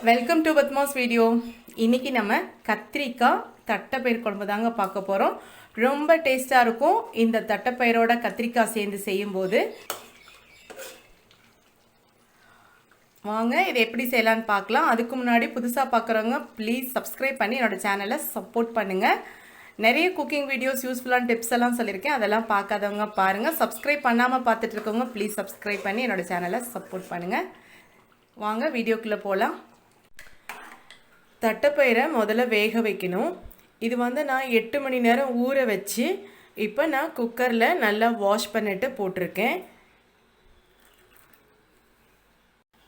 Welcome to Padma'svideo. இன்னைக்கு நம்ம கத்திரிக்காய் தட்டைப்பயிர் குழம்பு தாங்க பார்க்க போறோம். ரொம்ப டேஸ்டா இருக்கும் இந்த தட்டைப்பயிரோட கத்திரிக்காய் சேர்ந்து செய்யும்போது. வாங்க இதை எப்படி செய்யலாம்னு பார்க்கலாம். அதுக்கு முன்னாடி புதுசா பார்க்குறவங்க ப்ளீஸ் சப்ஸ்கிரைப் பண்ணி என்னோட சேனலை சப்போர்ட் பண்ணுங்க. நிறைய குக்கிங் வீடியோஸ் யூஸ்ஃபுல்லான டிப்ஸ் எல்லாம் சொல்லியிருக்கேன். அதெல்லாம் பார்க்காதவங்க பாருங்க. சப்ஸ்கிரைப் பண்ணாமல் பார்த்துட்டு இருக்கவங்க ப்ளீஸ் சப்ஸ்கிரைப் பண்ணி என்னோட சேனலை சப்போர்ட் பண்ணுங்க. வாங்க வீடியோக்குள்ளே போகலாம். தட்டைப்பயிரை முதல்ல வேக வைக்கணும். இது நான் 8 மணி நேரம் ஊற வச்சு இப்போ நான் குக்கரில் நல்லா வாஷ் பண்ணிட்டு போட்டிருக்கேன்.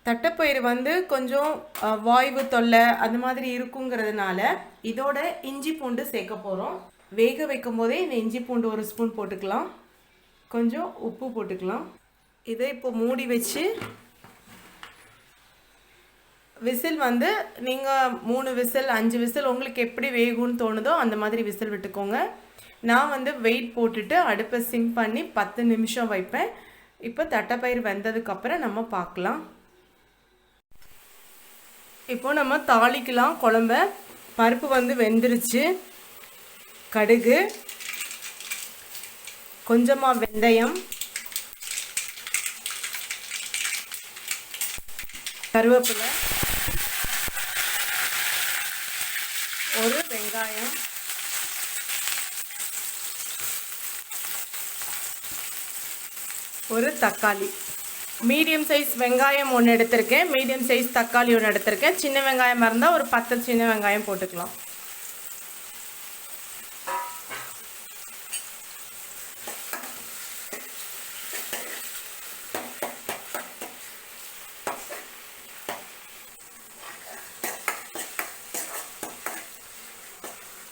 தட்டைப்பயிறு கொஞ்சம் வாய்வு தொல்லை அந்த மாதிரி இருக்குங்கிறதுனால இதோட இஞ்சி பூண்டு சேர்க்க போகிறோம். வேக வைக்கும் போதே இந்த இஞ்சி பூண்டு 1 ஸ்பூன் போட்டுக்கலாம். கொஞ்சம் உப்பு போட்டுக்கலாம். இதை இப்போ மூடி வச்சு விசில் நீங்கள் 3 விசில் 5 விசில் உங்களுக்கு எப்படி வேகும்னு தோணுதோ அந்த மாதிரி விசில் விட்டுக்கோங்க. நான் வெயிட் போட்டுட்டு அடுப்பை சிம் பண்ணி 10 நிமிஷம் வைப்பேன். இப்போ தட்டைப்பயிறு வெந்ததுக்கப்புறம் நம்ம பார்க்கலாம். இப்போ நம்ம தாளிக்கலாம் குழம்ப. பருப்பு வெந்துருச்சு. கடுகு, கொஞ்சமாக வெந்தயம், கருவேப்பிலை, ஒரு வெங்காயம், ஒரு தக்காளி. மீடியம் சைஸ் வெங்காயம் 1 எடுத்திருக்கேன். மீடியம் சைஸ் தக்காளி 1 எடுத்திருக்கேன். சின்ன வெங்காயமாக இருந்தால் ஒரு 10 சின்ன வெங்காயம் போட்டுக்கலாம்.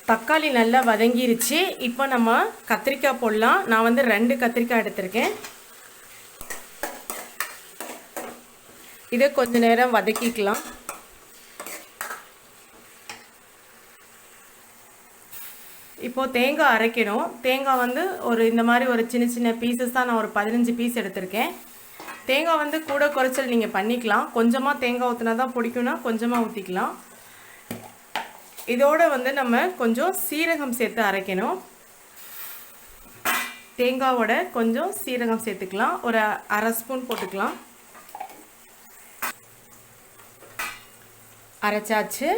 தக்காளி நல்லா வதங்கிருச்சு. இப்போ நம்ம கத்திரிக்காய் போடலாம். நான் 2 கத்திரிக்காய் எடுத்திருக்கேன். இதை கொஞ்ச நேரம் வதக்கிக்கலாம். இப்போது தேங்காய் அரைக்கணும். தேங்காய் ஒரு இந்த மாதிரி ஒரு சின்ன சின்ன பீசஸ் தான். நான் ஒரு 15 பீஸ் எடுத்திருக்கேன். தேங்காய் கூட குறைச்சல் நீங்கள் பண்ணிக்கலாம். கொஞ்சமாக தேங்காய் ஊற்றினா தான் பிடிக்கும்னா கொஞ்சமாக ஊற்றிக்கலாம். இதோட நம்ம கொஞ்சம் சீரகம் சேர்த்து அரைக்கணும். தேங்காவோட கொஞ்சம் சீரகம் சேர்த்துக்கலாம். ஒரு அரை ஸ்பூன் போட்டுக்கலாம். அரைச்சாச்சு.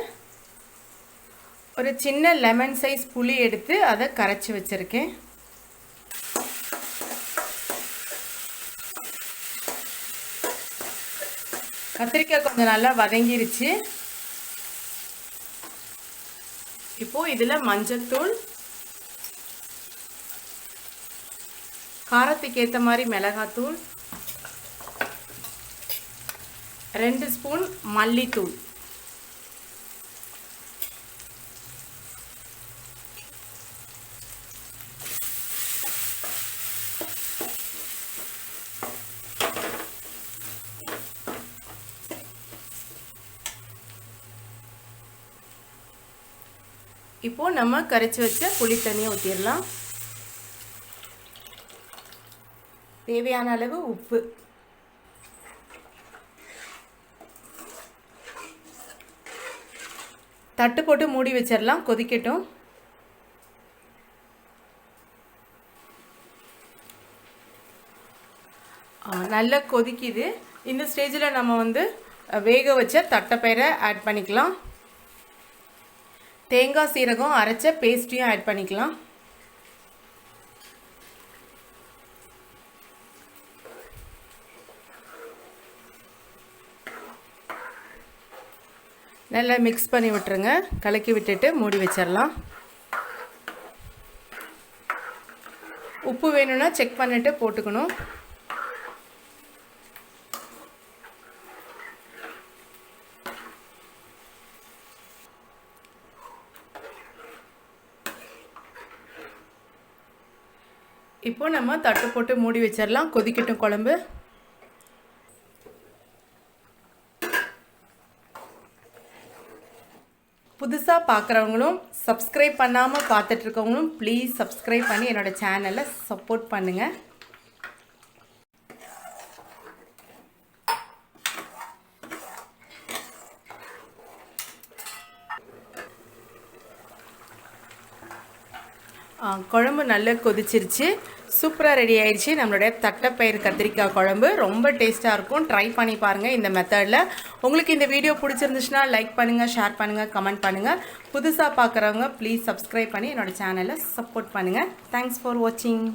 ஒரு சின்ன லெமன் சைஸ் புளி எடுத்து அதை கரைச்சி வச்சிருக்கேன். கத்திரிக்காய் கொஞ்சம் நல்லா வதங்கிருச்சு. இப்போ இதில் மஞ்சத்தூள், காரத்துக்கு ஏற்ற மாதிரி மிளகாத்தூள், 2 ஸ்பூன் மல்லித்தூள், இப்போ நம்ம கரைச்சி வச்ச புளி தண்ணியை ஊற்றிடலாம். தேவையான அளவு உப்பு, தட்டு போட்டு மூடி வச்சிடலாம். கொதிக்கட்டும். நல்லா கொதிக்குது. இந்த ஸ்டேஜில் நம்ம வேக வச்ச தட்டைப்பயிரை ஆட் பண்ணிக்கலாம். தேங்காய் சீரகம் அரைச்ச பேஸ்ட்டையும் ஆட் பண்ணிக்கலாம். நல்லா மிக்ஸ் பண்ணி விட்டுருங்க. கலக்கி விட்டுட்டு மூடி வச்சிடலாம். உப்பு வேணும்னா செக் பண்ணிட்டு போட்டுக்கணும். இப்போ நம்ம தட்டு போட்டு மூடி வச்சிடலாம். கொதிக்கட்டும் குழம்பு. புதுசாக பார்க்குறவங்களும் சப்ஸ்கிரைப் பண்ணாமல் பார்த்துட்ருக்கவங்களும் ப்ளீஸ் சப்ஸ்கிரைப் பண்ணி என்னோடய சேனலை சப்போர்ட் பண்ணுங்கள். குழம்பு நல்லா கொதிச்சிருச்சு. சூப்பராக ரெடி ஆயிடுச்சு நம்மளுடைய தட்டைப்பயிறு கத்திரிக்காய் குழம்பு. ரொம்ப டேஸ்ட்டாக இருக்கும். ட்ரை பண்ணி பாருங்கள் இந்த மெத்தடில். உங்களுக்கு இந்த வீடியோ பிடிச்சிருந்துச்சுன்னா லைக் பண்ணுங்கள், ஷேர் பண்ணுங்கள், கமெண்ட் பண்ணுங்கள். புதுசாக பார்க்குறவங்க ப்ளீஸ் சப்ஸ்கிரைப் பண்ணி என்னோடய சேனலை சப்போர்ட் பண்ணுங்கள். தேங்க்ஸ் ஃபார் வாட்சிங்.